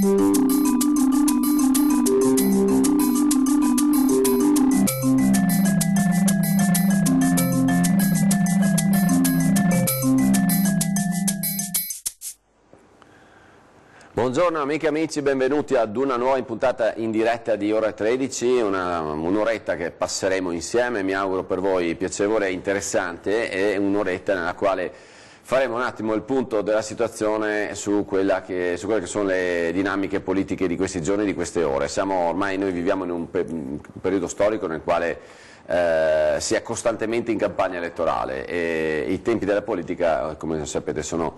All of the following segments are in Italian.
Buongiorno amiche e amici, benvenuti ad una nuova puntata in diretta di Ore 13, un'oretta che passeremo insieme, mi auguro per voi piacevole e interessante, e un'oretta nella quale faremo un attimo il punto della situazione su quelle che sono le dinamiche politiche di questi giorni, di queste ore. Noi viviamo in un periodo storico nel quale si è costantemente in campagna elettorale e i tempi della politica, come sapete, sono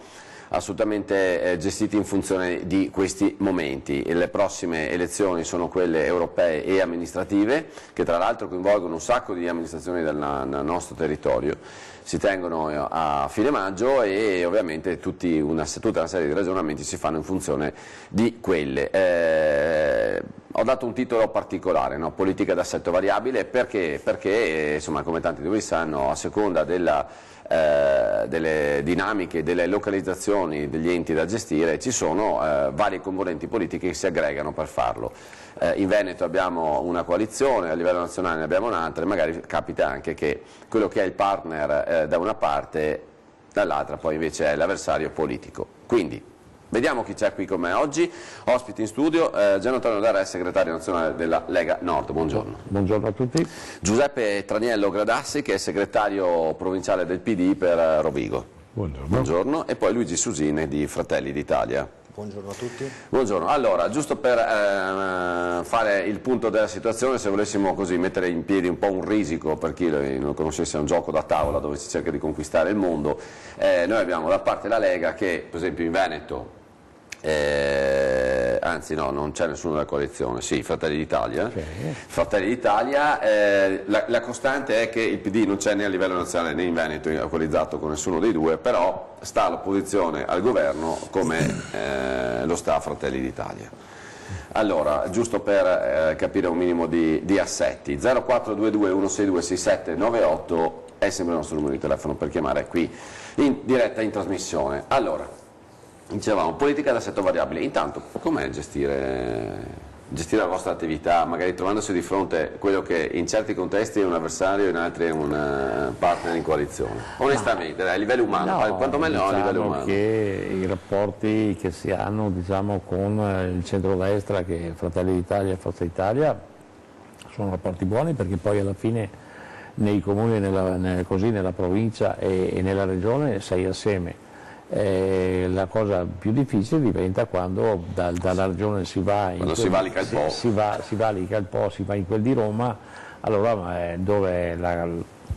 assolutamente gestiti in funzione di questi momenti. Le prossime elezioni sono quelle europee e amministrative, che tra l'altro coinvolgono un sacco di amministrazioni del nostro territorio, si tengono a fine maggio e ovviamente tutta una serie di ragionamenti si fanno in funzione di quelle. Ho dato un titolo particolare, no? Politica d'assetto variabile, perché insomma, come tanti di voi sanno, a seconda delle dinamiche, delle localizzazioni degli enti da gestire, ci sono varie componenti politiche che si aggregano per farlo. In Veneto abbiamo una coalizione, a livello nazionale ne abbiamo un'altra, e magari capita anche che quello che è il partner da una parte, dall'altra poi invece è l'avversario politico. Quindi vediamo chi c'è qui con me oggi. Ospiti in studio, Gian Antonio Darè, segretario nazionale della Lega Nord. Buongiorno. Buongiorno a tutti. Giuseppe Traniello Gradassi, che è segretario provinciale del PD per Rovigo. Buongiorno. Buongiorno. E poi Luigi Susine di Fratelli d'Italia. Buongiorno a tutti. Buongiorno. Allora, giusto per fare il punto della situazione, se volessimo così mettere in piedi un po' un risico, per chi non conoscesse, un gioco da tavola dove si cerca di conquistare il mondo, noi abbiamo da parte la Lega che, per esempio in Veneto, anzi no, non c'è nessuno della coalizione, sì, Fratelli d'Italia. Okay. Fratelli d'Italia, la costante è che il PD non c'è né a livello nazionale né in Veneto equalizzato con nessuno dei due, però sta l'opposizione al governo come lo sta Fratelli d'Italia. Allora, giusto per capire un minimo di assetti, 0422 162 6798 è sempre il nostro numero di telefono per chiamare qui in diretta in trasmissione. Allora, dicevamo, politica d'assetto variabile. Intanto, com'è gestire la vostra attività, magari trovandosi di fronte a quello che in certi contesti è un avversario e in altri è un partner in coalizione? Onestamente, a livello umano, no, quanto meglio a livello umano. Che i rapporti che si hanno, diciamo, con il centrodestra, che è Fratelli d'Italia e Forza Italia, sono rapporti buoni, perché poi alla fine nei comuni, nella provincia e nella regione sei assieme. La cosa più difficile diventa quando dalla regione si va si valica il Po, si va in quel di Roma, allora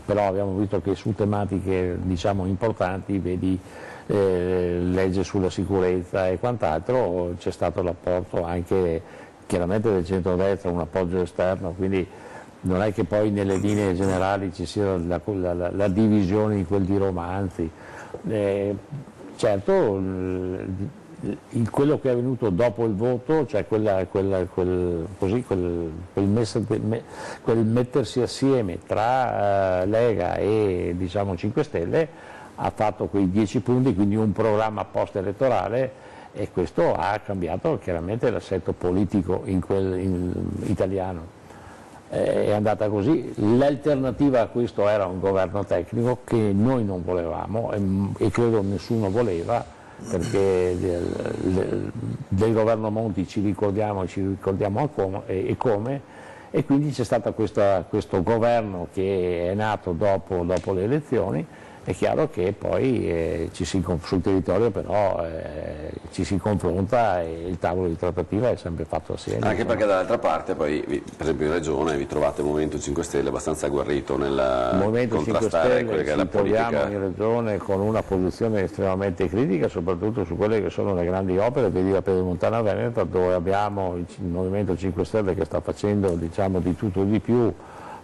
però abbiamo visto che su tematiche, diciamo, importanti, vedi legge sulla sicurezza e quant'altro, c'è stato l'apporto anche chiaramente del centrodestra, un appoggio esterno, quindi non è che poi nelle linee generali ci sia la divisione in quel di Roma, anzi. Certo, quello che è avvenuto dopo il voto, cioè quel mettersi assieme tra Lega e, diciamo, 5 Stelle, ha fatto quei 10 punti, quindi un programma post-elettorale, e questo ha cambiato chiaramente l'assetto politico italiano. È andata così. L'alternativa a questo era un governo tecnico che noi non volevamo e credo nessuno voleva, perché del governo Monti ci ricordiamo come, e quindi c'è stato questo governo che è nato dopo le elezioni. È chiaro che poi sul territorio però ci si confronta e il tavolo di trattativa è sempre fatto assieme. Anche perché dall'altra parte poi, per esempio in Regione, vi trovate il Movimento 5 Stelle abbastanza agguerrito nel contrastare quella che è la politica. Ci troviamo in Regione con una posizione estremamente critica, soprattutto su quelle che sono le grandi opere, vedi la Pedemontana Veneta, dove abbiamo il Movimento 5 Stelle che sta facendo, diciamo, di tutto e di più,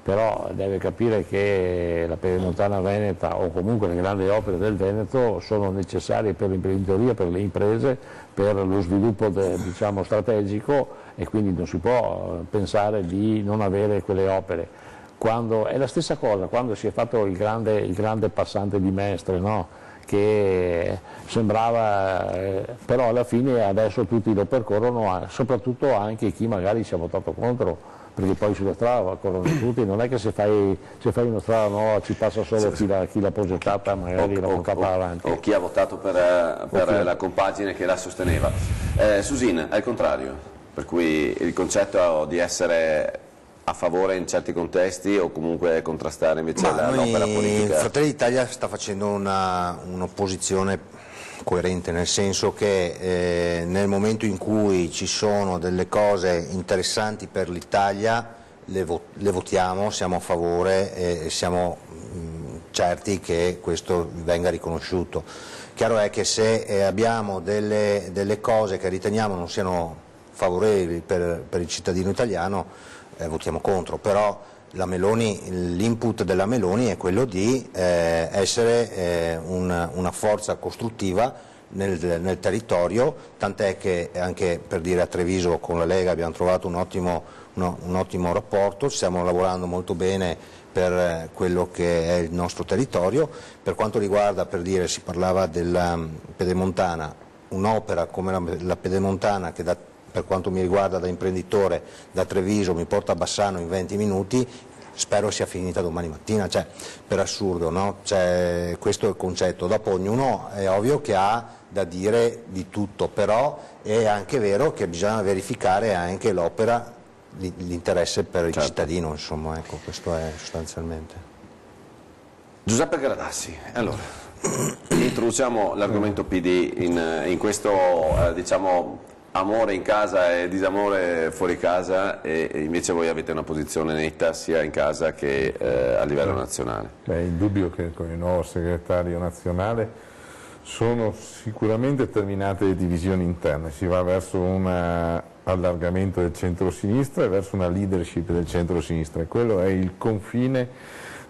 però deve capire che la Pedemontana Veneta o comunque le grandi opere del Veneto sono necessarie per l'imprenditoria, per le imprese, per lo sviluppo diciamo, strategico, e quindi non si può pensare di non avere quelle opere. È la stessa cosa quando si è fatto il grande passante di Mestre, no? che sembrava, però alla fine adesso tutti lo percorrono, soprattutto anche chi magari ci ha votato contro, perché poi sulla strada corrono tutti, non è che se fai una strada nuova ci passa solo chi l'ha progettata, magari l'ha portata avanti. O chi ha votato per la compagine che la sosteneva. Susin, è il contrario, per cui il concetto di essere a favore in certi contesti o comunque contrastare invece l'opera politica? Fratelli d'Italia sta facendo un'opposizione coerente, nel senso che nel momento in cui ci sono delle cose interessanti per l'Italia le votiamo, siamo a favore e siamo certi che questo venga riconosciuto. Chiaro è che se abbiamo delle cose che riteniamo non siano favorevoli per il cittadino italiano, votiamo contro, però l'input della Meloni è quello di essere una forza costruttiva nel territorio, tant'è che anche per dire a Treviso con la Lega abbiamo trovato un ottimo rapporto, stiamo lavorando molto bene per quello che è il nostro territorio. Per quanto riguarda, per dire, si parlava della Pedemontana, un'opera come la Pedemontana che per quanto mi riguarda da imprenditore da Treviso mi porta a Bassano in 20 minuti, spero sia finita domani mattina, cioè, per assurdo, no? Cioè, questo è il concetto. Dopo ognuno è ovvio che ha da dire di tutto, però è anche vero che bisogna verificare anche l'opera, l'interesse per il cittadino, insomma, ecco, questo è sostanzialmente. Giuseppe Gradassi, allora, introduciamo l'argomento PD in questo, diciamo, amore in casa e disamore fuori casa, e invece voi avete una posizione netta sia in casa che a livello nazionale. È indubbio che con il nuovo segretario nazionale sono sicuramente terminate le divisioni interne, si va verso un allargamento del centro-sinistra e verso una leadership del centro-sinistra, e quello è il confine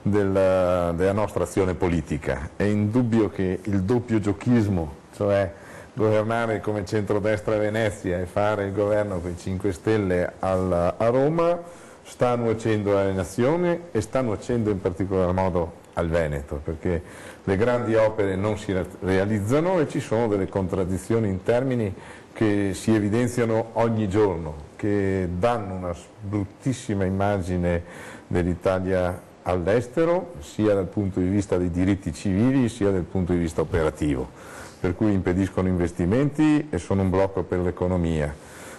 della nostra azione politica. È indubbio che il doppio giochismo, cioè governare come centrodestra a Venezia e fare il governo con i 5 Stelle a Roma, sta nuocendo alla nazione e sta nuocendo in particolar modo al Veneto, perché le grandi opere non si realizzano e ci sono delle contraddizioni in termini che si evidenziano ogni giorno, che danno una bruttissima immagine dell'Italia all'estero, sia dal punto di vista dei diritti civili sia dal punto di vista operativo, per cui impediscono investimenti e sono un blocco per l'economia.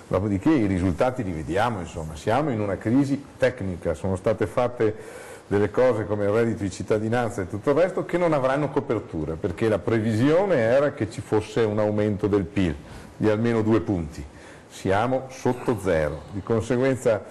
Dopodiché i risultati li vediamo, insomma, siamo in una crisi tecnica, sono state fatte delle cose come il reddito di cittadinanza e tutto il resto che non avranno copertura, perché la previsione era che ci fosse un aumento del PIL di almeno 2 punti, siamo sotto zero, di conseguenza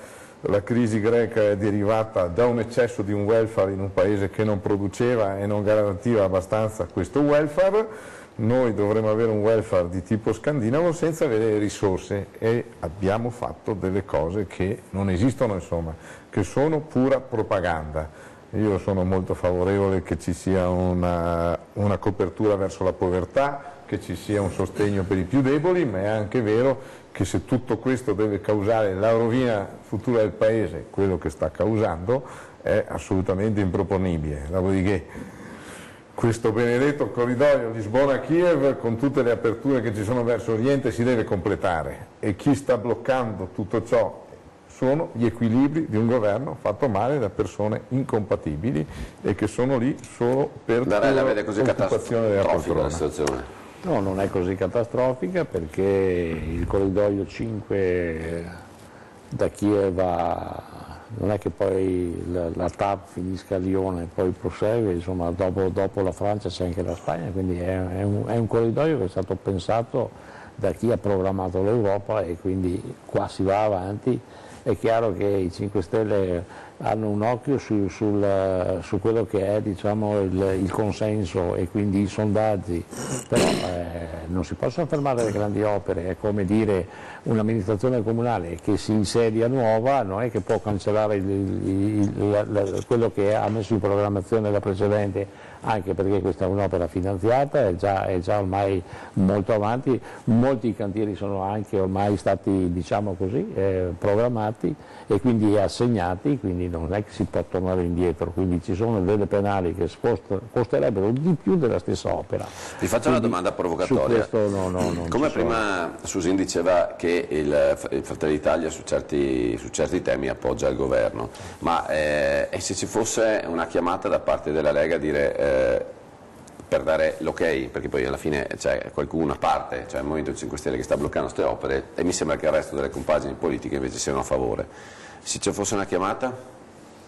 la crisi greca è derivata da un eccesso di un welfare in un paese che non produceva e non garantiva abbastanza questo welfare. Noi dovremmo avere un welfare di tipo scandinavo senza avere risorse, e abbiamo fatto delle cose che non esistono, insomma, che sono pura propaganda. Io sono molto favorevole che ci sia una copertura verso la povertà, che ci sia un sostegno per i più deboli, ma è anche vero che se tutto questo deve causare la rovina futura del Paese, quello che sta causando, è assolutamente improponibile. Dopodiché questo benedetto corridoio Lisbona-Kiev, con tutte le aperture che ci sono verso Oriente, si deve completare, e chi sta bloccando tutto ciò sono gli equilibri di un governo fatto male da persone incompatibili e che sono lì solo per l'occupazione della poltrona. No, non è così catastrofica, perché il corridoio 5 da Kiev non è che poi la TAP finisca a Lione e poi prosegue, insomma, dopo la Francia c'è anche la Spagna, quindi è un corridoio che è stato pensato da chi ha programmato l'Europa, e quindi qua si va avanti. È chiaro che i 5 Stelle hanno un occhio su quello che è, diciamo, il consenso e quindi i sondaggi, però non si possono fermare le grandi opere. È come dire, un'amministrazione comunale che si insedia nuova non è che può cancellare quello che ha messo in programmazione la precedente, anche perché questa è un'opera finanziata, è già ormai molto avanti, molti cantieri sono anche ormai stati, diciamo così, programmati e quindi assegnati, quindi non è che si può tornare indietro, quindi ci sono delle penali che costerebbero di più della stessa opera. Ti faccio una domanda provocatoria. Su questo non come prima Susin diceva che il Fratelli d'Italia su certi temi appoggia il governo, ma e se ci fosse una chiamata da parte della Lega a dire per dare l'ok, perché poi alla fine c'è qualcuno a parte, cioè il Movimento 5 Stelle che sta bloccando queste opere e mi sembra che il resto delle compagini politiche invece siano a favore. Se ci fosse una chiamata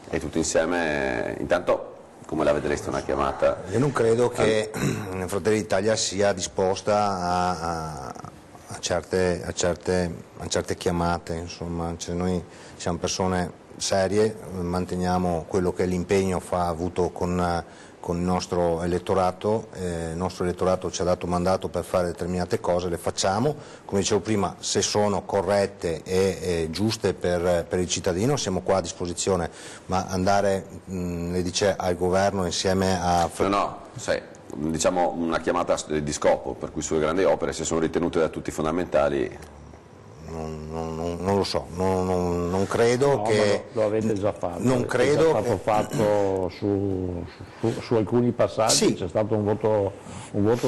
e tutti insieme, intanto come la vedreste una chiamata? Io non credo che Fratelli d'Italia sia disposta a certe chiamate, insomma, cioè noi siamo persone serie, manteniamo quello che è l'impegno avuto con il nostro elettorato ci ha dato mandato per fare determinate cose, le facciamo, come dicevo prima, se sono corrette e giuste per il cittadino siamo qua a disposizione, ma andare, le dice, al governo insieme a... No, diciamo una chiamata di scopo, per cui sulle grandi opere, se sono ritenute da tutti fondamentali... Non lo so, non credo che... Lo avete già fatto, non credo è stato fatto su alcuni passaggi, sì. C'è stato un voto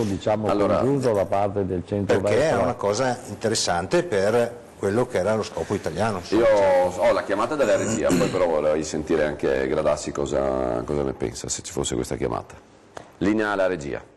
diciamo congiunto da parte del centro-destra. Perché è una cosa interessante per quello che era lo scopo italiano. Io ho la chiamata della regia, poi però vorrei sentire anche Gradassi cosa ne pensa, se ci fosse questa chiamata. Linea alla regia.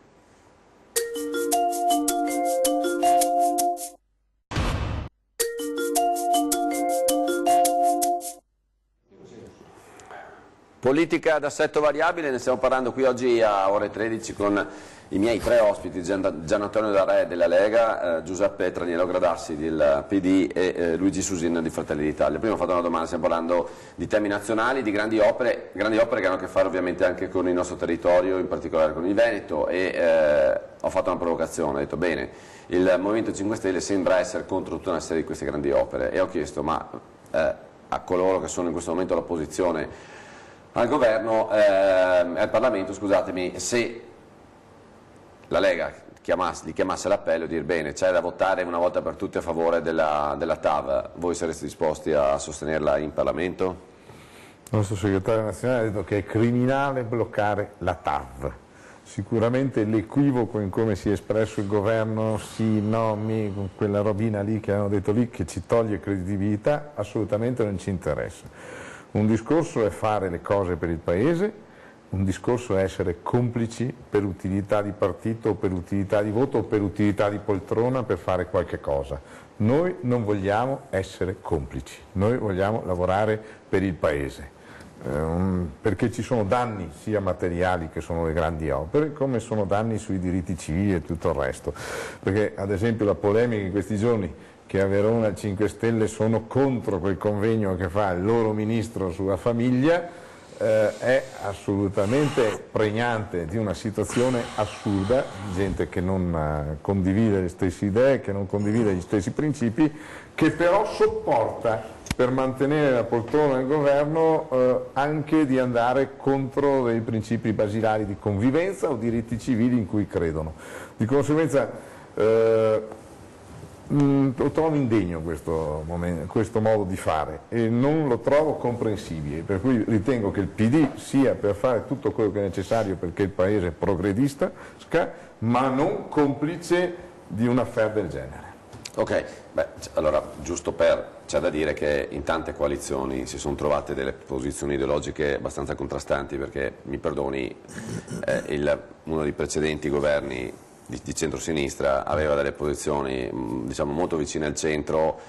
Politica d'assetto variabile, ne stiamo parlando qui oggi a ore 13 con i miei tre ospiti, Gian Antonio D'Arre della Lega, Giuseppe Traniello Gradassi del PD e Luigi Susin di Fratelli d'Italia. Prima ho fatto una domanda, stiamo parlando di temi nazionali, di grandi opere che hanno a che fare ovviamente anche con il nostro territorio, in particolare con il Veneto, e ho fatto una provocazione, ho detto bene, il Movimento 5 Stelle sembra essere contro tutta una serie di queste grandi opere e ho chiesto ma a coloro che sono in questo momento all'opposizione al governo, al Parlamento, scusatemi, se la Lega li chiamasse all'appello e dire bene, c'è da votare una volta per tutte a favore della TAV, voi sareste disposti a sostenerla in Parlamento? Il nostro segretario nazionale ha detto che è criminale bloccare la TAV. Sicuramente l'equivoco in come si è espresso il governo, sì, no, con quella robina lì che hanno detto lì che ci toglie credibilità, assolutamente non ci interessa. Un discorso è fare le cose per il Paese, un discorso è essere complici per utilità di partito, o per utilità di voto o per utilità di poltrona per fare qualche cosa. Noi non vogliamo essere complici, noi vogliamo lavorare per il Paese, perché ci sono danni sia materiali che sono le grandi opere, come sono danni sui diritti civili e tutto il resto. Perché ad esempio la polemica in questi giorni che a Verona 5 Stelle sono contro quel convegno che fa il loro ministro sulla famiglia, è assolutamente pregnante di una situazione assurda, gente che non condivide le stesse idee, che non condivide gli stessi principi, che però sopporta per mantenere la poltrona del governo anche di andare contro dei principi basilari di convivenza o diritti civili in cui credono. Di conseguenza lo trovo indegno questo modo di fare e non lo trovo comprensibile, per cui ritengo che il PD sia per fare tutto quello che è necessario perché il Paese è progredista, ma non complice di un affair del genere. Ok, allora giusto c'è da dire che in tante coalizioni si sono trovate delle posizioni ideologiche abbastanza contrastanti, perché mi perdoni, uno dei precedenti governi di centrosinistra aveva delle posizioni diciamo molto vicine al centro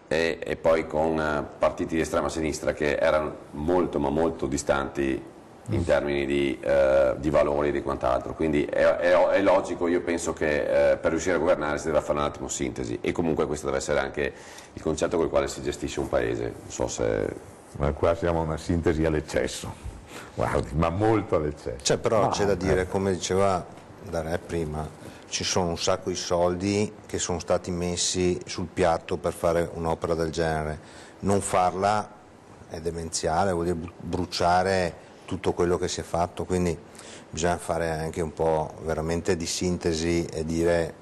e poi con partiti di estrema sinistra che erano molto ma molto distanti in termini di valori e di quant'altro, quindi è logico, io penso che per riuscire a governare si deve fare un attimo sintesi e comunque questo deve essere anche il concetto con il quale si gestisce un paese, non so se... Ma qua siamo a una sintesi all'eccesso, guardi, ma molto all'eccesso. Però c'è da dire, come diceva D'Arre prima, ci sono un sacco di soldi che sono stati messi sul piatto per fare un'opera del genere, non farla è demenziale, vuol dire bruciare tutto quello che si è fatto, quindi bisogna fare anche un po' veramente di sintesi e dire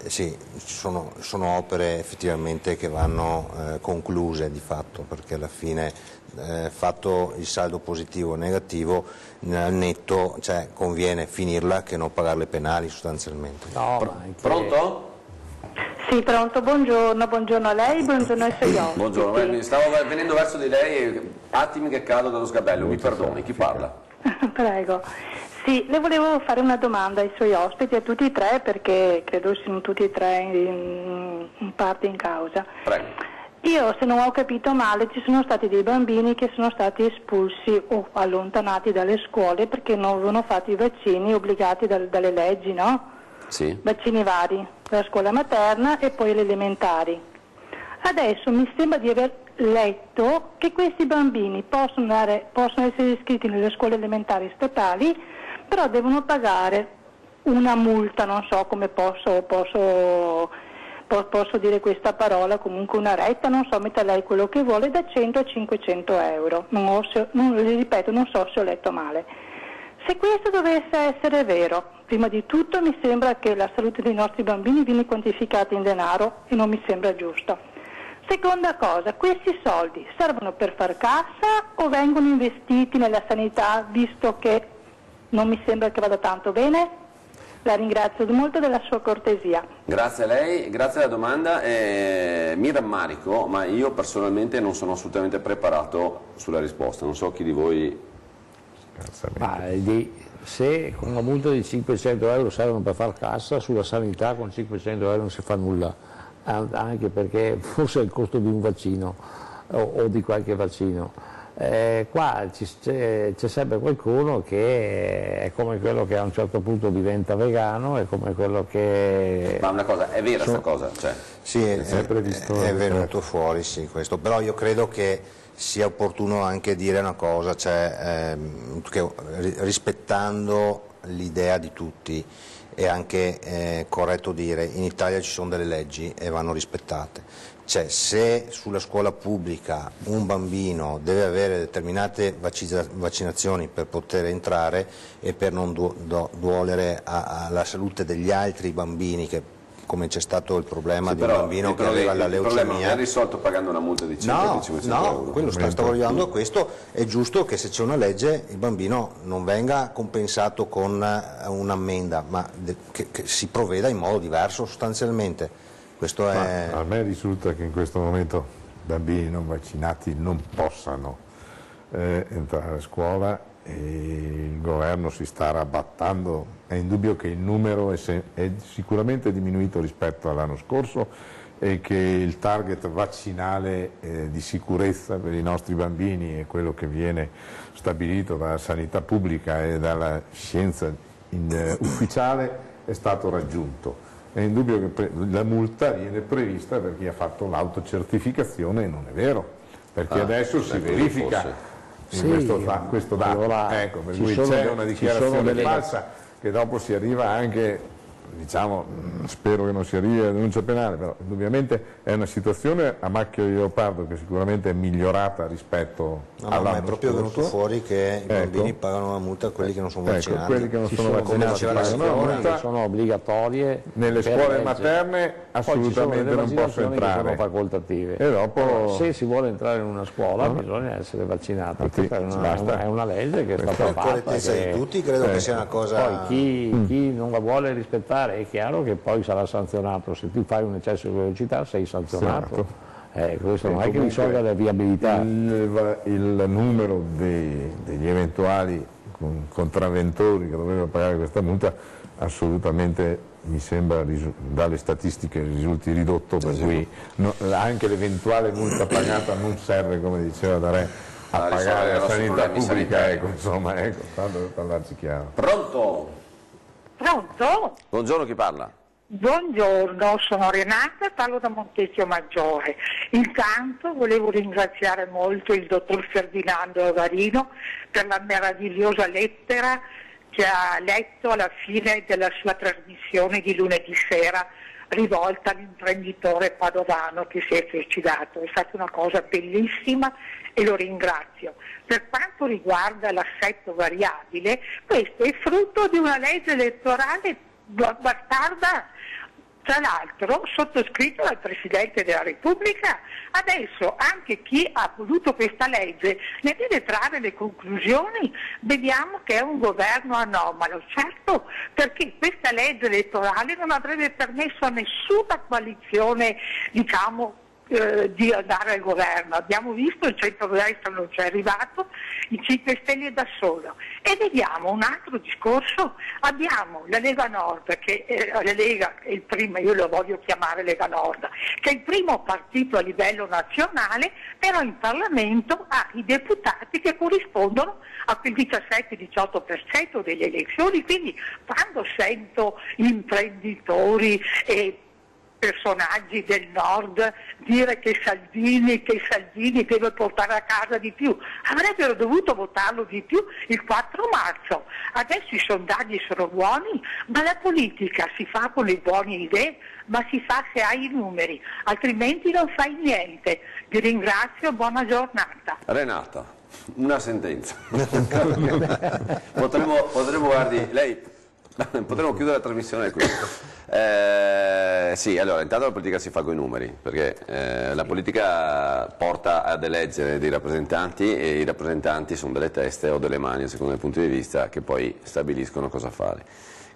Sì, sono opere effettivamente che vanno concluse di fatto, perché alla fine fatto il saldo positivo o negativo, nel netto, cioè, conviene finirla che non pagare le penali sostanzialmente. No, ma anche... Pronto? Sì, pronto, buongiorno a lei, buongiorno ai suoi ospiti. Buongiorno, stavo venendo verso di lei, attimi che cado dallo sgabello, mi perdoni, chi parla? Prego. Sì, le volevo fare una domanda ai suoi ospiti, a tutti e tre, perché credo siano tutti e tre in parte in causa. Prego. Io, se non ho capito male, ci sono stati dei bambini che sono stati espulsi o allontanati dalle scuole perché non avevano fatto i vaccini obbligati dalle leggi, no? Sì. Vaccini vari, la scuola materna e poi le elementari. Adesso mi sembra di aver letto che questi bambini possono essere iscritti nelle scuole elementari statali, però devono pagare una multa, non so come posso dire questa parola, comunque una retta, non so, metta lei quello che vuole, da 100 a 500 euro. Ripeto, non so se ho letto male. Se questo dovesse essere vero, prima di tutto mi sembra che la salute dei nostri bambini viene quantificata in denaro e non mi sembra giusto. Seconda cosa, questi soldi servono per far cassa o vengono investiti nella sanità, visto che non mi sembra che vada tanto bene? La ringrazio molto della sua cortesia. Grazie a lei, grazie della domanda. Mi rammarico, ma io personalmente non sono assolutamente preparato sulla risposta, non so chi di voi... Ma se con una multa di 500 euro servono per far cassa, sulla sanità con 500 euro non si fa nulla, anche perché forse è il costo di un vaccino o di qualche vaccino. Qua c'è sempre qualcuno che è come quello che a un certo punto diventa vegano, è come quello che... Ma una cosa, è vera sta cosa? Cioè, sì, è venuto fuori, sì, questo, però io credo che sia opportuno anche dire una cosa, cioè, che rispettando l'idea di tutti è anche corretto dire in Italia ci sono delle leggi e vanno rispettate. Cioè, se sulla scuola pubblica un bambino deve avere determinate vaccinazioni per poter entrare e per non duolere alla salute degli altri bambini, che come c'è stato il problema di un bambino che aveva la leucemia. Il problema è risolto pagando una multa di 500 euro. No, quello stavo arrivando a questo. È giusto che se c'è una legge il bambino non venga compensato con un'ammenda, ma che si provveda in modo diverso sostanzialmente. Questo è... A me risulta che in questo momento bambini non vaccinati non possano entrare a scuola e il governo si sta rabattando. È indubbio che il numero è sicuramente diminuito rispetto all'anno scorso e che il target vaccinale di sicurezza per i nostri bambini è quello che viene stabilito dalla sanità pubblica e dalla scienza ufficiale è stato raggiunto. È indubbio che la multa viene prevista per chi ha fatto l'autocertificazione e non è vero, perché adesso si verifica questo dato, allora, ecco, per cui c'è una dichiarazione falsa che dopo si arriva anche, diciamo, spero che non si arrivi alla denuncia penale, però indubbiamente è una situazione a macchia di leopardo che sicuramente è migliorata rispetto all'anno ma è proprio scorso. venuto fuori che i bambini pagano la multa a quelli che non sono vaccinati. Quelli che non sono vaccinati che sono obbligatorie nelle scuole materne assolutamente non posso entrare, sono facoltative e dopo se si vuole entrare in una scuola bisogna essere vaccinati. Questa è una legge che è stata fatta, correttezza di tutti, credo che sia una cosa. Poi chi non la vuole rispettare è chiaro che poi sarà sanzionato. Se tu fai un eccesso di velocità sei sanzionato. Questo non è che risolve la viabilità. Il numero degli eventuali contravventori che dovrebbero pagare questa multa assolutamente mi sembra dalle statistiche risulti ridotto, per cui anche l'eventuale multa pagata non serve, come diceva Darè, a pagare la sanità pubblica, insomma, tanto per parlarci chiaro. Pronto? Pronto? Buongiorno, chi parla? Buongiorno, sono Renata, parlo da Montecchio Maggiore. Intanto volevo ringraziare molto il dottor Ferdinando Avarino per la meravigliosa lettera che ha letto alla fine della sua trasmissione di lunedì sera rivolta all'imprenditore padovano che si è suicidato. È stata una cosa bellissima e lo ringrazio. Per quanto riguarda l'assetto variabile, questo è frutto di una legge elettorale bastarda tra l'altro sottoscritto dal Presidente della Repubblica. Adesso anche chi ha voluto questa legge ne deve trarre le conclusioni. Vediamo che è un governo anomalo, certo, perché questa legge elettorale non avrebbe permesso a nessuna coalizione, diciamo, di andare al governo. Abbiamo visto il centrodestra non c'è arrivato, i 5 Stelle da solo. E vediamo un altro discorso, abbiamo la Lega Nord, che la Lega è il primo, io lo voglio chiamare Lega Nord, che è il primo partito a livello nazionale, però in Parlamento ha i deputati che corrispondono a quel 17-18% delle elezioni, quindi quando sento imprenditori e personaggi del nord dire che Salvini deve portare a casa di più, avrebbero dovuto votarlo di più il 4 marzo. Adesso i sondaggi sono buoni, ma la politica si fa con le buone idee, ma si fa se hai i numeri, altrimenti non fai niente. Vi ringrazio, buona giornata. Renata, una sentenza. potremmo guardi, lei potremmo chiudere la trasmissione qui. Sì, allora intanto la politica si fa con i numeri, perché la politica porta ad eleggere dei rappresentanti e i rappresentanti sono delle teste o delle mani, secondo il punto di vista, che poi stabiliscono cosa fare.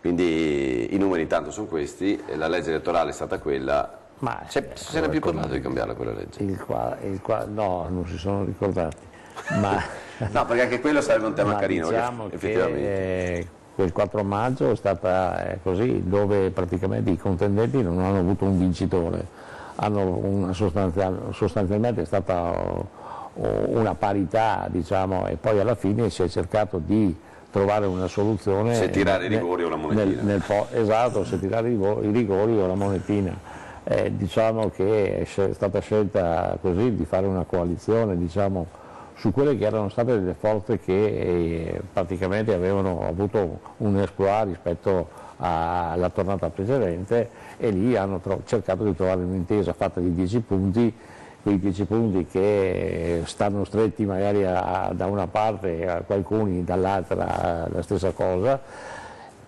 Quindi i numeri intanto sono questi, e la legge elettorale è stata quella. Ma se ne è più parlato di cambiarla quella legge? No, non si sono ricordati. Ma no, perché anche quello sarebbe un tema carino, diciamo effettivamente. Che, quel 4 maggio è stata così, dove praticamente i contendenti non hanno avuto un vincitore, hanno sostanzialmente è stata una parità, diciamo, e poi alla fine si è cercato di trovare una soluzione. Se tirare i rigori o la monetina. Esatto, se tirare i rigori o la monetina. Diciamo che è stata scelta così di fare una coalizione, diciamo, su quelle che erano state delle forze che praticamente avevano avuto un exploit rispetto alla tornata precedente, e lì hanno cercato di trovare un'intesa fatta di 10 punti, quei 10 punti che stanno stretti magari da una parte, a qualcuno dall'altra la stessa cosa,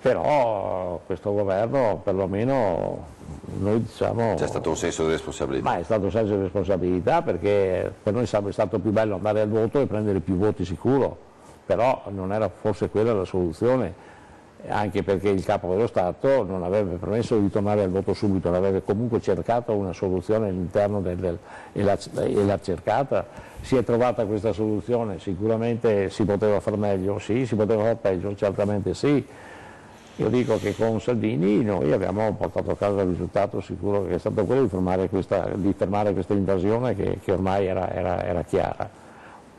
però questo governo perlomeno noi diciamo. C'è stato un senso di responsabilità. Ma è stato un senso di responsabilità, perché per noi sarebbe stato più bello andare al voto e prendere più voti sicuro, però non era forse quella la soluzione, anche perché il capo dello Stato non avrebbe permesso di tornare al voto subito, avrebbe comunque cercato una soluzione all'interno e l'ha cercata. Si è trovata questa soluzione, sicuramente si poteva far meglio, sì, si poteva far peggio, certamente sì. Io dico che con Salvini noi abbiamo portato a casa il risultato sicuro, che è stato quello di fermare questa invasione che ormai era chiara.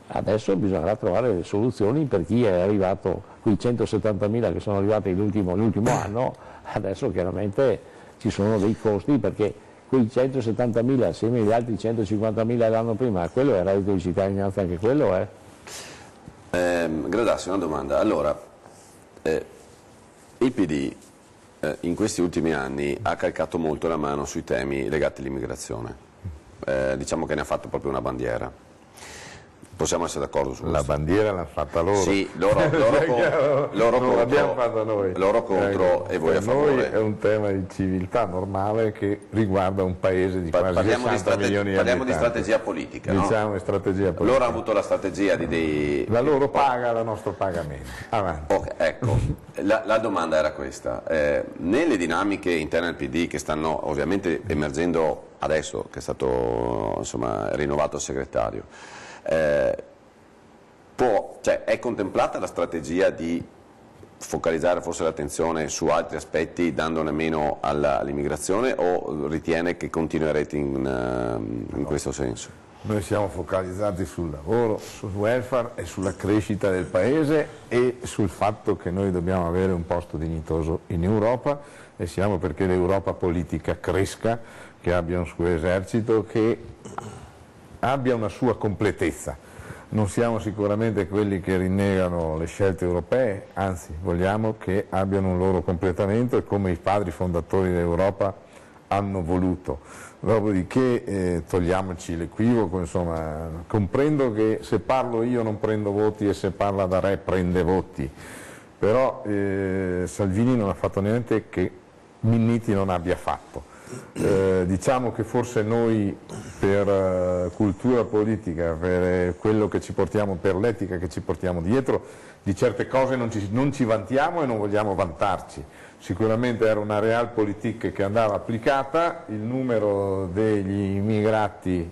Adesso bisognerà trovare le soluzioni per chi è arrivato, quei 170.000 che sono arrivati l'ultimo anno. Adesso chiaramente ci sono dei costi, perché quei 170.000 assieme agli altri 150.000 l'anno prima, quello è il reddito di cittadinanza, anche quello è. Gradassi, una domanda. Allora, il PD in questi ultimi anni ha calcato molto la mano sui temi legati all'immigrazione, diciamo che ne ha fatto proprio una bandiera. Possiamo essere d'accordo su questo? La bandiera l'hanno fatta loro. Sì, loro non l'abbiamo fatta noi. Loro contro e voi a favore. Per noi è un tema di civiltà normale che riguarda un paese di quasi 60 milioni di abitanti. Parliamo di strategia politica, diciamo, no? Strategia politica. Loro hanno avuto la strategia di La loro paga, la nostra paga meno. Avanti. Okay, ecco, la domanda era questa. Nelle dinamiche interne al PD, che stanno ovviamente emergendo adesso, che è stato rinnovato il segretario, è contemplata la strategia di focalizzare forse l'attenzione su altri aspetti, dandone meno all'immigrazione, o ritiene che continuerete in questo senso? Noi siamo focalizzati sul lavoro, sul welfare e sulla crescita del paese, e sul fatto che noi dobbiamo avere un posto dignitoso in Europa, e siamo perché l'Europa politica cresca, che abbia un suo esercito, che abbia una sua completezza. Non siamo sicuramente quelli che rinnegano le scelte europee, anzi vogliamo che abbiano un loro completamento, e come i padri fondatori dell'Europa hanno voluto. Dopodiché togliamoci l'equivoco, comprendo che se parlo io non prendo voti e se parla da re prende voti, però Salvini non ha fatto niente che Minniti non abbia fatto. Diciamo che forse noi per cultura politica, per quello che ci portiamo, per l'etica che ci portiamo dietro, di certe cose non ci vantiamo e non vogliamo vantarci. Sicuramente era una realpolitik che andava applicata, il numero degli immigrati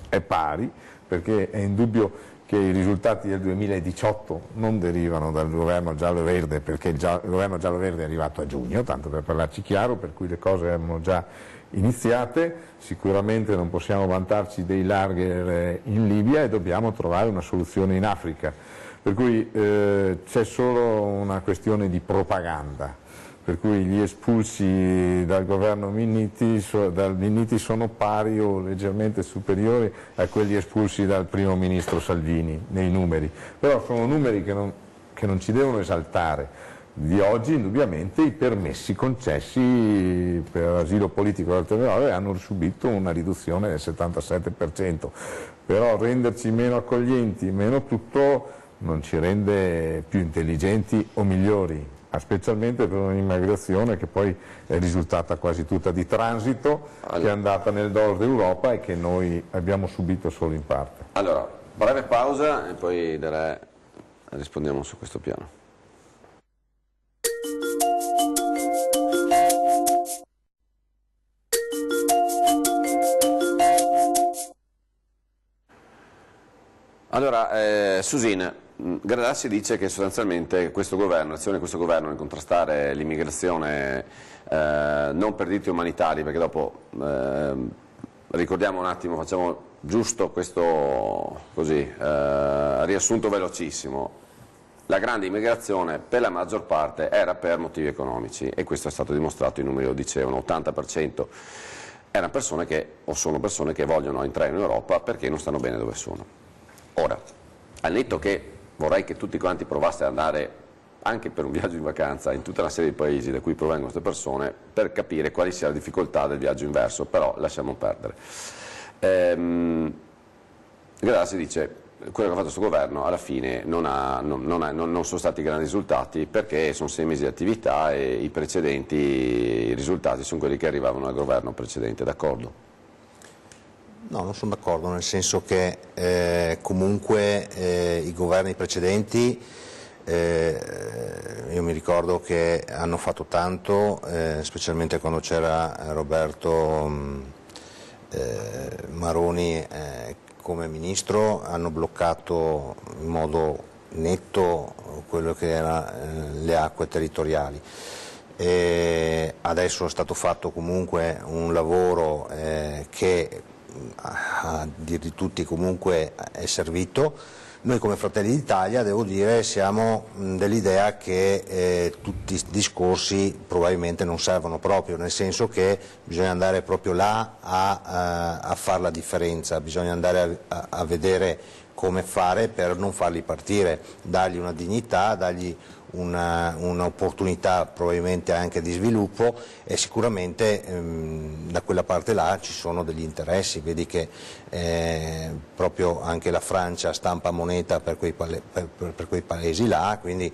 è pari, perché è indubbio che i risultati del 2018 non derivano dal governo giallo-verde, perché il governo giallo-verde è arrivato a giugno, tanto per parlarci chiaro, per cui le cose erano già iniziate. Sicuramente non possiamo vantarci dei lager in Libia e dobbiamo trovare una soluzione in Africa, per cui c'è solo una questione di propaganda. Per cui gli espulsi dal governo Minniti sono pari o leggermente superiori a quelli espulsi dal primo ministro Salvini nei numeri, però sono numeri che non ci devono esaltare. Di oggi indubbiamente i permessi concessi per asilo politico e altre cose hanno subito una riduzione del 77%, però renderci meno accoglienti, meno tutto, non ci rende più intelligenti o migliori, specialmente per un'immigrazione che poi è risultata quasi tutta di transito, che è andata nel nord Europa e che noi abbiamo subito solo in parte. Allora, breve pausa e poi rispondiamo su questo piano. Allora, Susina, Gradassi dice che sostanzialmente l'azione di questo governo nel contrastare l'immigrazione non per diritti umanitari, perché dopo ricordiamo un attimo, facciamo giusto questo riassunto velocissimo. La grande immigrazione per la maggior parte era per motivi economici e questo è stato dimostrato, i numeri lo dicevano, 80% erano persone sono persone che vogliono entrare in Europa perché non stanno bene dove sono. Ora, al netto che vorrei che tutti quanti provaste ad andare anche per un viaggio in vacanza in tutta una serie di paesi da cui provengono queste persone per capire quali sia la difficoltà del viaggio inverso, però lasciamo perdere. Gradassi dice quello che ha fatto questo governo alla fine non sono stati grandi risultati perché sono 6 mesi di attività e i risultati sono quelli che arrivavano dal governo precedente, d'accordo? No, non sono d'accordo, nel senso che comunque i governi precedenti, io mi ricordo che hanno fatto tanto, specialmente quando c'era Roberto Maroni come ministro, hanno bloccato in modo netto quello che erano le acque territoriali. Adesso è stato fatto comunque un lavoro che a dir di tutti comunque è servito. Noi come Fratelli d'Italia, devo dire, siamo dell'idea che tutti i discorsi probabilmente non servono proprio, nel senso che bisogna andare proprio là a fare la differenza, bisogna andare a vedere come fare per non farli partire, dargli una dignità, dargli un'opportunità probabilmente anche di sviluppo, e sicuramente da quella parte là ci sono degli interessi, vedi che proprio anche la Francia stampa moneta per quei paesi là, quindi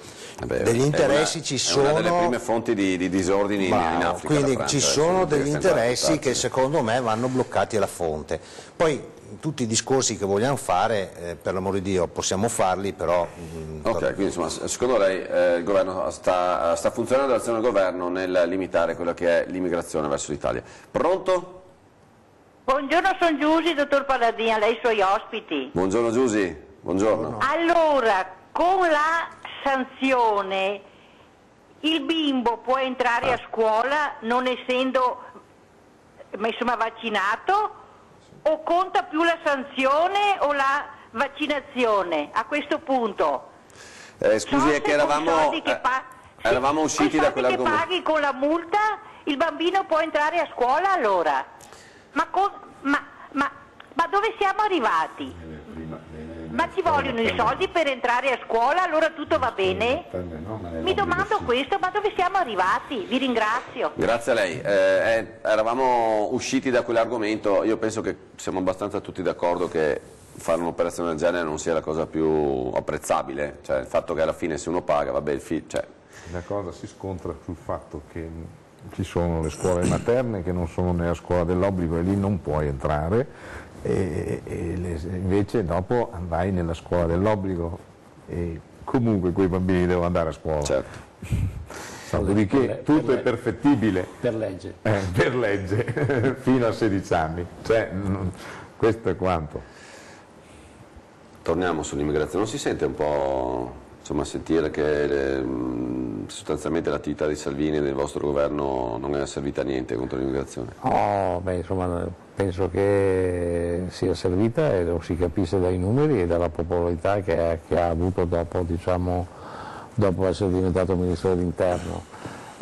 degli interessi ci sono. È una delle prime fonti di disordini in Africa. Quindi ci sono degli interessi che secondo me vanno bloccati alla fonte. Poi tutti i discorsi che vogliamo fare, per l'amor di Dio, possiamo farli, però... Ok, quindi insomma, secondo lei il governo sta funzionando l'azione del governo nel limitare quella che è l'immigrazione verso l'Italia. Pronto? Buongiorno, sono Giusy, dottor Palladini, lei e i suoi ospiti. Buongiorno Giusy, buongiorno. Allora, con la sanzione il bimbo può entrare a scuola non essendo vaccinato? O conta più la sanzione o la vaccinazione a questo punto? Scusi, è che eravamo usciti da quell'argomento. Se paghi con la multa il bambino può entrare a scuola allora? Ma dove siamo arrivati? Ma ci vogliono i soldi per entrare a scuola, allora tutto va bene? Mi domando questo, ma dove siamo arrivati? Vi ringrazio. Grazie a lei. Eravamo usciti da quell'argomento, io penso che siamo abbastanza tutti d'accordo che fare un'operazione del genere non sia la cosa più apprezzabile, cioè il fatto che alla fine se uno paga, vabbè, La cosa si scontra sul fatto che ci sono le scuole materne che non sono nella scuola dell'obbligo e lì non puoi entrare, invece dopo vai nella scuola dell'obbligo e comunque quei bambini devono andare a scuola. Certo. Dopodiché tutto è perfettibile per legge, fino a 16 anni, cioè, questo è quanto. Torniamo sull'immigrazione, non si sente un po', insomma, sentire che sostanzialmente l'attività di Salvini e del vostro governo non è servita a niente contro l'immigrazione? Insomma, penso che sia servita e lo si capisce dai numeri e dalla popolarità che ha avuto dopo essere diventato Ministro dell'Interno.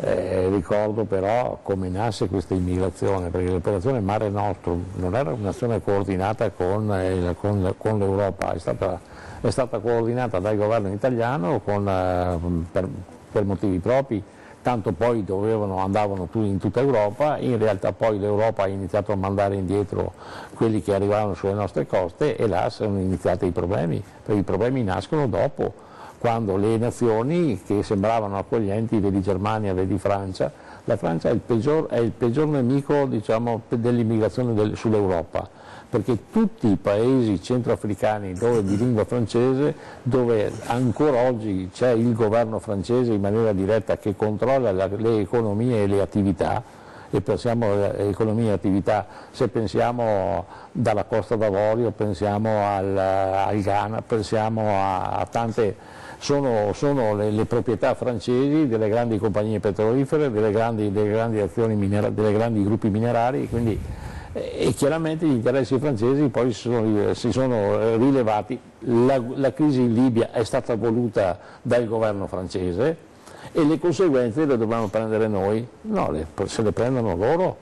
Ricordo però come nasce questa immigrazione, perché l'operazione Mare Nostrum non era un'azione coordinata con l'Europa, è stata coordinata dal governo italiano per motivi propri, tanto poi andavano in tutta Europa. In realtà poi l'Europa ha iniziato a mandare indietro quelli che arrivavano sulle nostre coste e là sono iniziati i problemi, perché i problemi nascono dopo, quando le nazioni che sembravano accoglienti, vedi Germania, vedi Francia, la Francia è il peggior nemico, diciamo, dell'immigrazione sull'Europa, perché tutti i paesi centroafricani dove di lingua francese, dove ancora oggi c'è il governo francese in maniera diretta che controlla le economie e le attività, e pensiamo all'economia e attività, se pensiamo dalla Costa d'Avorio, pensiamo al Ghana, pensiamo a tante... Sono le proprietà francesi delle grandi compagnie petrolifere, delle grandi azioni dei grandi gruppi minerari, quindi, e chiaramente gli interessi francesi poi si sono rilevati. La crisi in Libia è stata voluta dal governo francese e le conseguenze le dobbiamo prendere noi? No, se le prendono loro,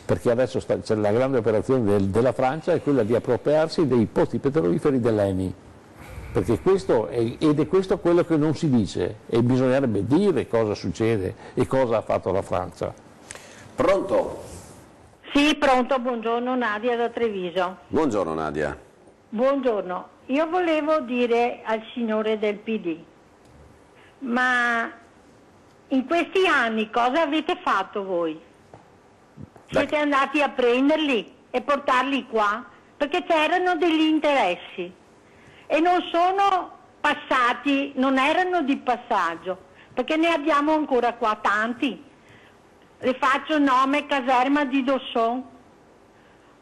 perché adesso c'è la grande operazione della Francia, è quella di appropriarsi dei posti petroliferi dell'ENI. Perché ed è questo quello che non si dice, e bisognerebbe dire cosa succede e cosa ha fatto la Francia. Pronto? Sì, pronto, buongiorno, Nadia da Treviso. Buongiorno Nadia. Buongiorno, io volevo dire al signore del PD, ma in questi anni cosa avete fatto voi? Siete andati a prenderli e portarli qua? Perché c'erano degli interessi. E non sono passati, non erano di passaggio, perché ne abbiamo ancora qua tanti. Le faccio nome: Caserma di Dosson,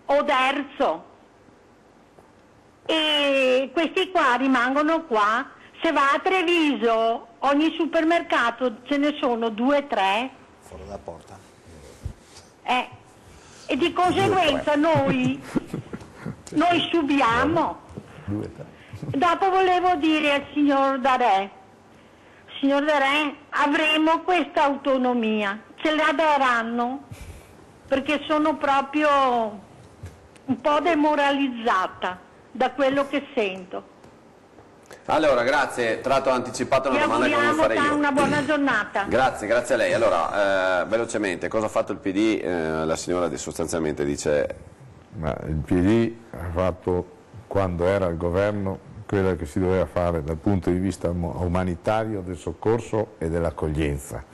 Oderzo, e questi qua rimangono qua. Se va a Treviso, ogni supermercato ce ne sono 2 o 3. Fuori dalla porta. E di conseguenza noi subiamo. 2 o 3. Dopo volevo dire al signor Darè, avremo questa autonomia, ce la daranno, perché sono proprio un po' demoralizzata da quello che sento. Allora, grazie, tra l'altro ho anticipato una domanda che volevo fare io. Una buona giornata. Grazie a lei. Allora, velocemente, cosa ha fatto il PD? La signora sostanzialmente dice... Ma il PD ha fatto, quando era al governo, quello che si doveva fare dal punto di vista umanitario, del soccorso e dell'accoglienza,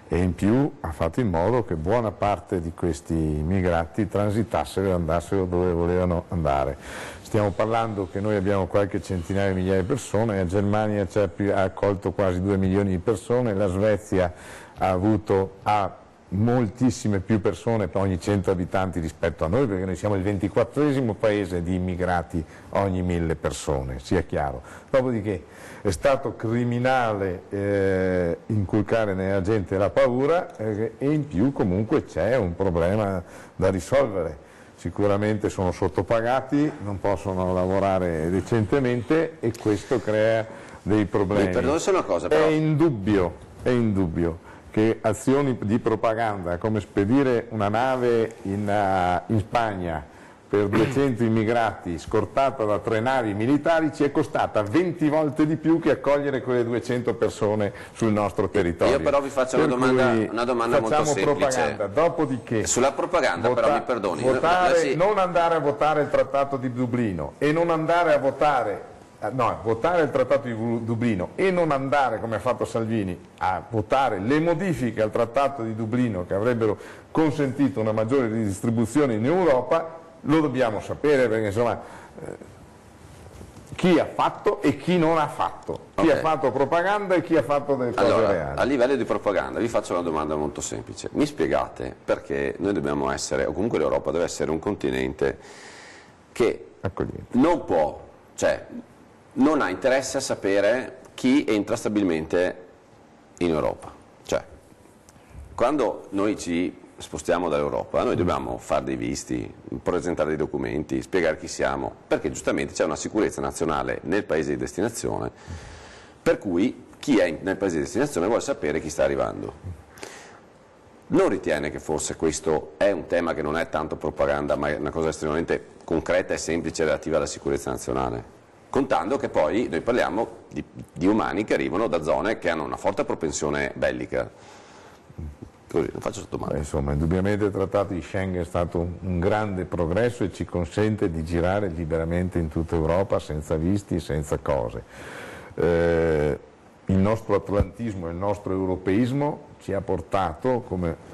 e in più ha fatto in modo che buona parte di questi immigrati transitassero e andassero dove volevano andare. Stiamo parlando che noi abbiamo qualche centinaia di migliaia di persone, la Germania ha accolto quasi 2 milioni di persone, la Svezia ha moltissime più persone per ogni 100 abitanti rispetto a noi, perché noi siamo il 24esimo paese di immigrati ogni 1000 persone, sia chiaro. Dopodiché è stato criminale inculcare nella gente la paura e in più comunque c'è un problema da risolvere. Sicuramente sono sottopagati, non possono lavorare decentemente e questo crea dei problemi. Perdoni se una cosa, però. È indubbio che azioni di propaganda come spedire una nave in Spagna per 200 immigrati scortata da 3 navi militari ci è costata 20 volte di più che accogliere quelle 200 persone sul nostro territorio. Io però vi faccio una domanda molto semplice. Propaganda. Dopodiché sulla propaganda però mi perdoni. Non andare a votare il Trattato di Dublino e non andare a votare votare il Trattato di Dublino e non andare, come ha fatto Salvini, a votare le modifiche al Trattato di Dublino che avrebbero consentito una maggiore ridistribuzione in Europa, lo dobbiamo sapere, perché insomma chi ha fatto e chi non ha fatto, chi ha fatto propaganda e chi ha fatto delle cose reali. A livello di propaganda vi faccio una domanda molto semplice: mi spiegate perché noi dobbiamo essere, o comunque l'Europa deve essere un continente che non può, cioè non ha interesse a sapere chi entra stabilmente in Europa? Cioè, quando noi ci spostiamo dall'Europa, noi dobbiamo fare dei visti, presentare dei documenti, spiegare chi siamo, perché giustamente c'è una sicurezza nazionale nel paese di destinazione, per cui chi è nel paese di destinazione vuole sapere chi sta arrivando. Non ritiene che forse questo è un tema che non è tanto propaganda, ma è una cosa estremamente concreta e semplice relativa alla sicurezza nazionale? Contando che poi noi parliamo di umani che arrivano da zone che hanno una forte propensione bellica. Così, non faccio domande. Insomma, indubbiamente il Trattato di Schengen è stato un grande progresso e ci consente di girare liberamente in tutta Europa senza visti, senza cose. Il nostro atlantismo e il nostro europeismo ci ha portato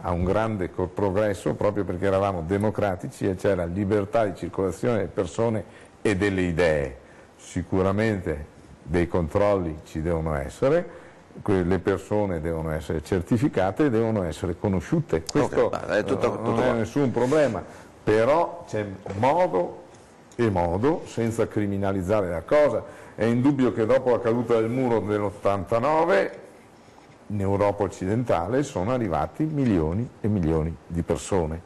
a un grande progresso proprio perché eravamo democratici e c'era libertà di circolazione delle persone e delle idee. Sicuramente dei controlli ci devono essere, le persone devono essere certificate e devono essere conosciute. Questo non è nessun problema, però c'è modo e modo, senza criminalizzare la cosa. È indubbio che dopo la caduta del muro dell'89 in Europa occidentale sono arrivati milioni e milioni di persone.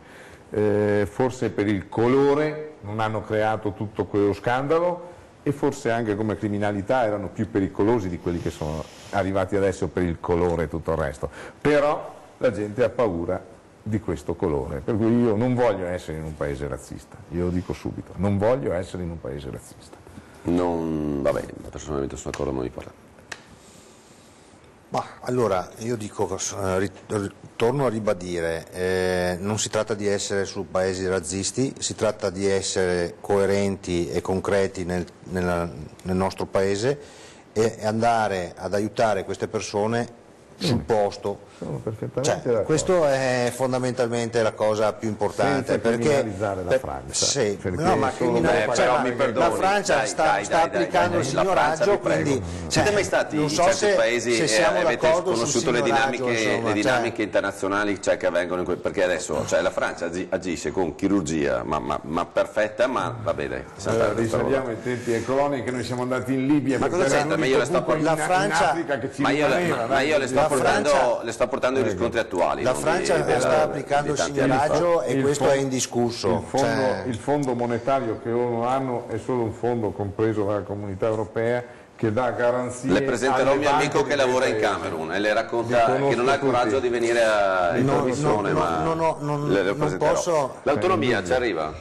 Forse per il colore non hanno creato tutto quello scandalo e forse anche come criminalità erano più pericolosi di quelli che sono arrivati adesso per il colore e tutto il resto. Però la gente ha paura di questo colore, per cui io non voglio essere in un paese razzista, io lo dico subito, non voglio essere in un paese razzista. Va bene, personalmente sono d'accordo, non mi parla. Ma allora io dico, torno a ribadire, non si tratta di essere su paesi razzisti, si tratta di essere coerenti e concreti nel nostro paese e andare ad aiutare queste persone sul posto. Sono perfettamente d'accordo. Questo è fondamentalmente la cosa più importante, senza perché criminalizzare la Francia. Sì, no, ma la Francia sta applicando il signoraggio, quindi siete mai stati in certi paesi e avete conosciuto le dinamiche internazionali che avvengono perché adesso la Francia agisce con chirurgia ma perfetta, ma va bene, risaliamo i tempi e cronache che noi siamo andati in Libia, ma cosa c'entra? Ma io le sto portando i riscontri attuali. La Francia sta applicando il signoraggio e questo è indiscusso. Il fondo monetario che loro hanno è solo un fondo compreso dalla Comunità Europea che dà garanzie. Le presenterò mio amico che lavora in Camerun e le racconta che non ha il coraggio di venire in trasmissione, ma le presenterò. L'autonomia ci arriva?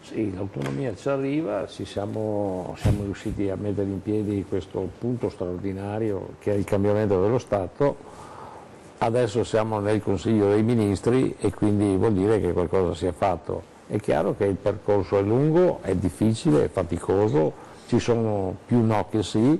Sì, l'autonomia ci arriva, siamo riusciti a mettere in piedi questo punto straordinario che è il cambiamento dello Stato. Adesso siamo nel Consiglio dei Ministri e quindi vuol dire che qualcosa si è fatto. È chiaro che il percorso è lungo, è difficile, è faticoso, ci sono più no che sì,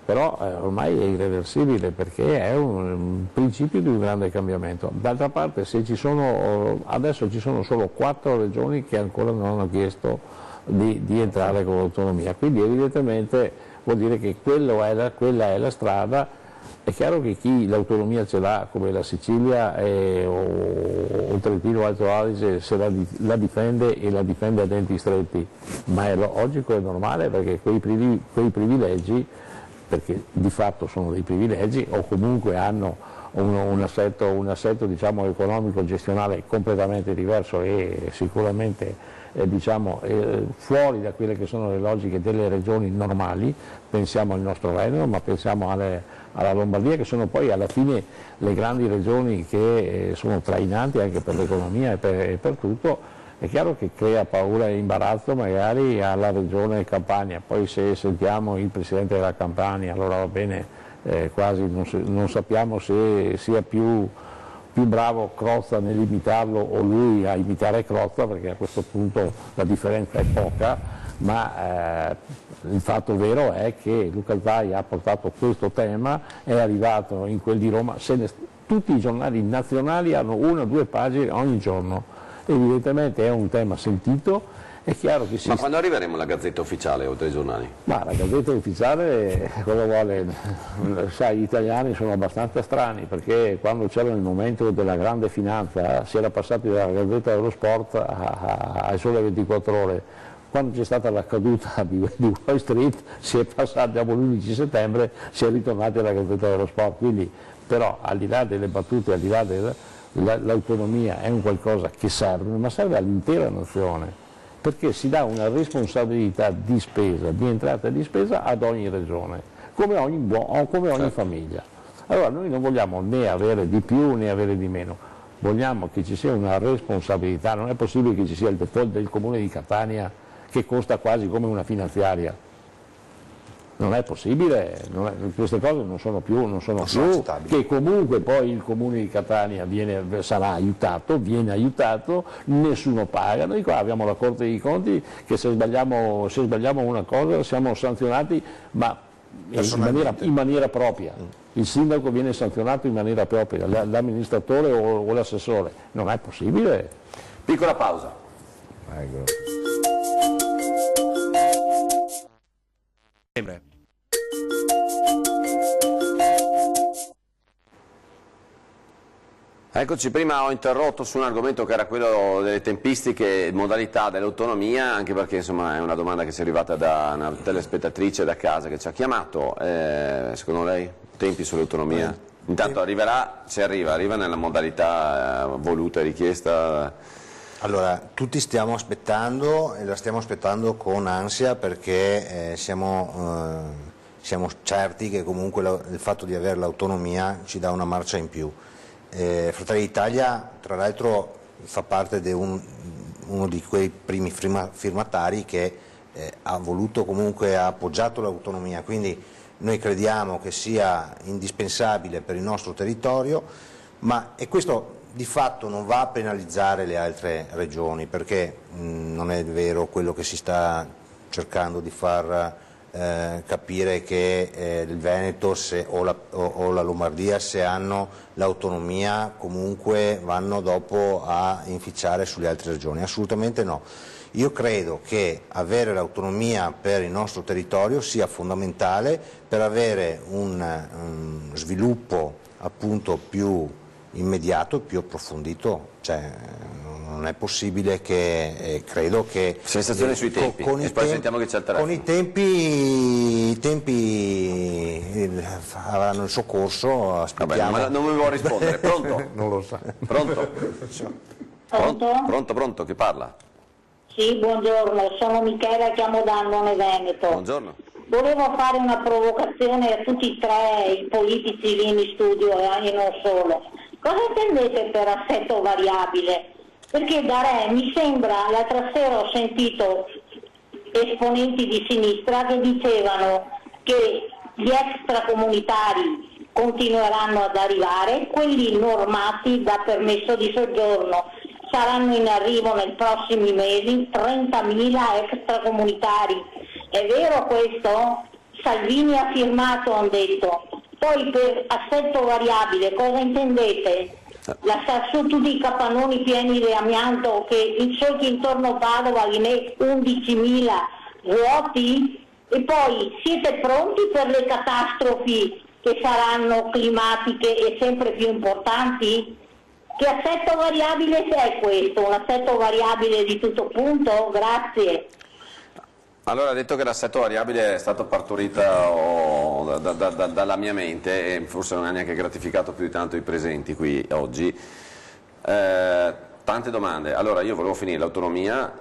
però ormai è irreversibile perché è un principio di un grande cambiamento. D'altra parte adesso ci sono solo 4 regioni che ancora non hanno chiesto di entrare con l'autonomia, quindi evidentemente vuol dire che quella è la strada. È chiaro che chi l'autonomia ce l'ha, come la Sicilia o il Trentino Alto Adige, la difende e la difende a denti stretti, ma è logico e normale perché quei privilegi, perché di fatto sono dei privilegi o comunque hanno un assetto diciamo, economico gestionale completamente diverso e sicuramente fuori da quelle che sono le logiche delle regioni normali. Pensiamo al nostro Veneto, ma pensiamo alla Lombardia, che sono poi alla fine le grandi regioni che sono trainanti anche per l'economia e per tutto. È chiaro che crea paura e imbarazzo magari alla regione Campania, poi se sentiamo il Presidente della Campania allora va bene, quasi non sappiamo se sia più più bravo Crozza nell'imitarlo o lui a imitare Crozza, perché a questo punto la differenza è poca, ma il fatto vero è che Luca Zaia ha portato questo tema, è arrivato in quel di Roma, tutti i giornali nazionali hanno 1 o 2 pagine ogni giorno, evidentemente è un tema sentito. È chiaro che Ma quando arriveremo alla Gazzetta Ufficiale oltre ai giornali? Ma la Gazzetta Ufficiale cosa vuole? Sai, gli italiani sono abbastanza strani, perché quando c'era il momento della grande finanza si era passati dalla Gazzetta dello Sport ai Sole 24 Ore. Quando c'è stata la caduta di Wall Street si è passati, dopo l'11 settembre si è ritornati alla Gazzetta dello Sport. Quindi, però, al di là delle battute, al di là dell'autonomia è un qualcosa che serve, ma serve all'intera nazione, perché si dà una responsabilità di spesa, di entrata e di spesa ad ogni regione, come ogni famiglia. Allora noi non vogliamo né avere di più né avere di meno, vogliamo che ci sia una responsabilità. Non è possibile che ci sia il default del comune di Catania che costa quasi come una finanziaria. Non è possibile, queste cose non sono più che comunque poi il comune di Catania sarà aiutato, viene aiutato, nessuno paga. Noi qua abbiamo la Corte dei Conti che se sbagliamo una cosa siamo sanzionati, ma in maniera propria. Il sindaco viene sanzionato in maniera propria, l'amministratore o l'assessore. Non è possibile. Piccola pausa. Eccoci, prima ho interrotto su un argomento che era quello delle tempistiche e modalità dell'autonomia, anche perché insomma è una domanda che ci è arrivata da una telespettatrice da casa che ci ha chiamato. Secondo lei tempi sull'autonomia? Intanto arriverà, arriva nella modalità voluta e richiesta? Allora, tutti stiamo aspettando e la stiamo aspettando con ansia, perché siamo certi che comunque il fatto di avere l'autonomia ci dà una marcia in più. Fratelli d'Italia, tra l'altro, fa parte di uno di quei primi firmatari che ha appoggiato l'autonomia, quindi noi crediamo che sia indispensabile per il nostro territorio, e questo di fatto non va a penalizzare le altre regioni, perché non è vero quello che si sta cercando di far capire, che il Veneto o la Lombardia, se hanno l'autonomia, comunque vanno dopo a inficiare sulle altre regioni. Assolutamente no. Io credo che avere l'autonomia per il nostro territorio sia fondamentale per avere un sviluppo appunto più immediato e più approfondito. Non è possibile che, credo che... Sensazione sui tempi, e poi sentiamo che c'è il telefono. Con i tempi avranno il suo corso, aspettiamo. Vabbè, non mi vuole rispondere, pronto? Non lo sa. Pronto? Pronto, chi parla? Sì, buongiorno, sono Michela, chiamo da Annone Veneto. Buongiorno. Volevo fare una provocazione a tutti e tre i politici lì in studio e non solo. Cosa intendete per assetto variabile? Perché da Re mi sembra, l'altra sera ho sentito esponenti di sinistra che dicevano che gli extracomunitari continueranno ad arrivare, quelli normati da permesso di soggiorno saranno in arrivo nei prossimi mesi 30.000 extracomunitari. È vero questo? Salvini ha firmato, hanno detto. Poi per assetto variabile cosa intendete? Lasciare su tutti i capannoni pieni di amianto che solo che intorno a Padova ne 11.000 vuoti? E poi siete pronti per le catastrofi che saranno climatiche e sempre più importanti? Che assetto variabile è questo? Un assetto variabile di tutto punto? Grazie. Allora, ha detto che l'assetto variabile è stato partorito dalla mia mente, e forse non ha neanche gratificato più di tanto i presenti qui oggi. Tante domande. Allora, io volevo finire l'autonomia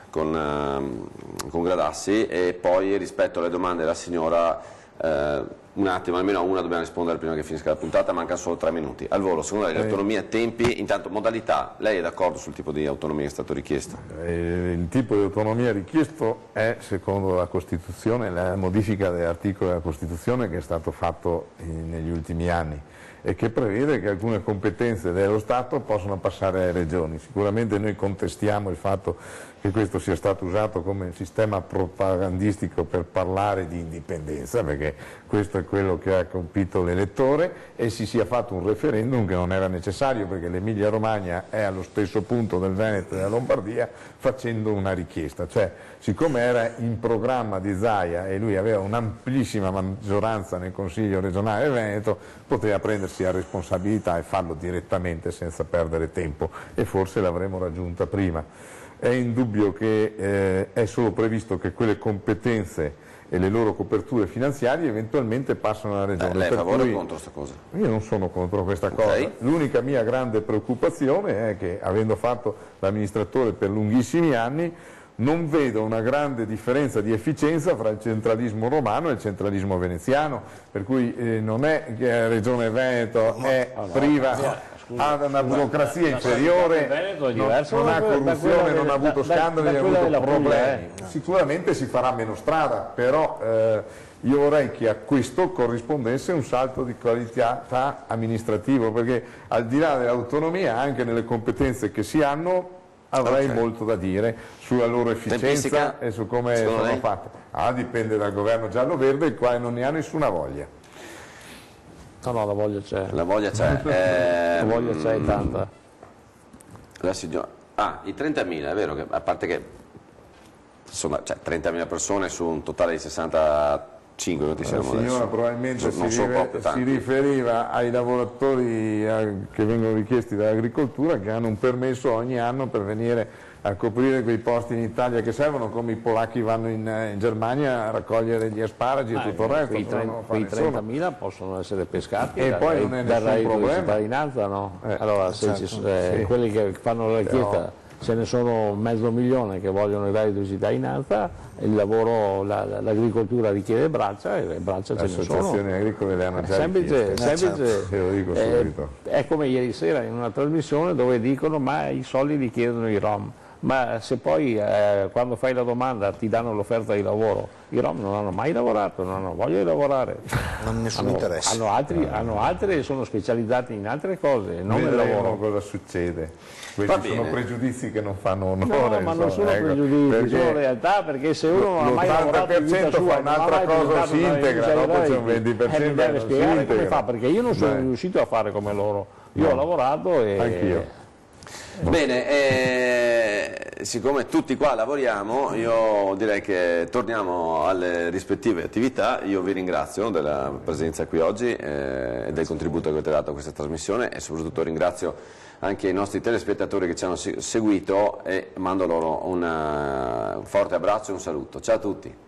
con Gradassi, e poi rispetto alle domande della signora Un attimo, almeno a una dobbiamo rispondere prima che finisca la puntata, mancano solo 3 minuti. Al volo, secondo lei l'autonomia, tempi, intanto modalità, lei è d'accordo sul tipo di autonomia che è stato richiesto? Il tipo di autonomia richiesto è, secondo la Costituzione, la modifica dell'articolo della Costituzione che è stato fatto negli ultimi anni e che prevede che alcune competenze dello Stato possono passare alle regioni. Sicuramente noi contestiamo il fatto che questo sia stato usato come sistema propagandistico per parlare di indipendenza, perché questo è quello che ha colpito l'elettore, e si sia fatto un referendum che non era necessario, perché l'Emilia Romagna è allo stesso punto del Veneto e della Lombardia, facendo una richiesta. Cioè, siccome era in programma di Zaia e lui aveva un'amplissima maggioranza nel Consiglio regionale Veneto, poteva prendersi la responsabilità e farlo direttamente senza perdere tempo, e forse l'avremmo raggiunta prima. È indubbio che è solo previsto che quelle competenze e le loro coperture finanziarie eventualmente passano alla regione. Lei è a favore o contro questa cosa? Io non sono contro questa cosa. L'unica mia grande preoccupazione è che, avendo fatto l'amministratore per lunghissimi anni, non vedo una grande differenza di efficienza fra il centralismo romano e il centralismo veneziano, per cui non è che la regione Veneto è priva, ha una burocrazia inferiore, non ha corruzione, non ha avuto scandali, non ha avuto problemi. Sicuramente si farà meno strada, però io vorrei che a questo corrispondesse un salto di qualità amministrativo, perché al di là dell'autonomia, anche nelle competenze che si hanno, avrei molto da dire sulla loro efficienza e su come sono fatte. Dipende dal governo giallo-verde, il quale non ne ha nessuna voglia. No, la voglia c'è. La voglia c'è. La voglia c'è tanta. La signora... i 30.000, è vero, che a parte che insomma, 30.000 persone su un totale di 65, non ti siamo La signora probabilmente si riferiva ai lavoratori che vengono richiesti dall'agricoltura, che hanno un permesso ogni anno per venire a coprire quei posti in Italia che servono, come i polacchi vanno in Germania a raccogliere gli asparagi e tutto il resto. Quei 30.000 possono essere pescati e poi non è nessun problema. Cittadinanza, no? Allora, quelli che fanno la richiesta, ce ne sono 500.000 che vogliono il reddito di cittadinanza, il lavoro, l'agricoltura richiede braccia, e le braccia ce ne sono. Le associazioni agricole le hanno già semplice, te lo dico subito. È come ieri sera in una trasmissione dove dicono ma i soldi li chiedono i Rom. Ma se poi quando fai la domanda ti danno l'offerta di lavoro, i Rom non hanno mai lavorato, non hanno voglia di lavorare, non hanno nessun interesse, hanno altri, sono specializzati in altre cose, non nel lavoro. Cosa succede? Questi sono pregiudizi che non fanno onore. No, ma non sono pregiudizi, sono realtà, perché se uno non ha mai lavorato in vita sua, fa un'altra cosa, si integra, dopo c'è un 20% mi deve spiegare come fa, perché io non sono riuscito a fare come loro, io ho lavorato e... Anch'io. Bene, siccome tutti qua lavoriamo, io direi che torniamo alle rispettive attività. Io vi ringrazio della presenza qui oggi e del contributo che avete dato a questa trasmissione, e soprattutto ringrazio anche i nostri telespettatori che ci hanno seguito, e mando loro un forte abbraccio e un saluto. Ciao a tutti.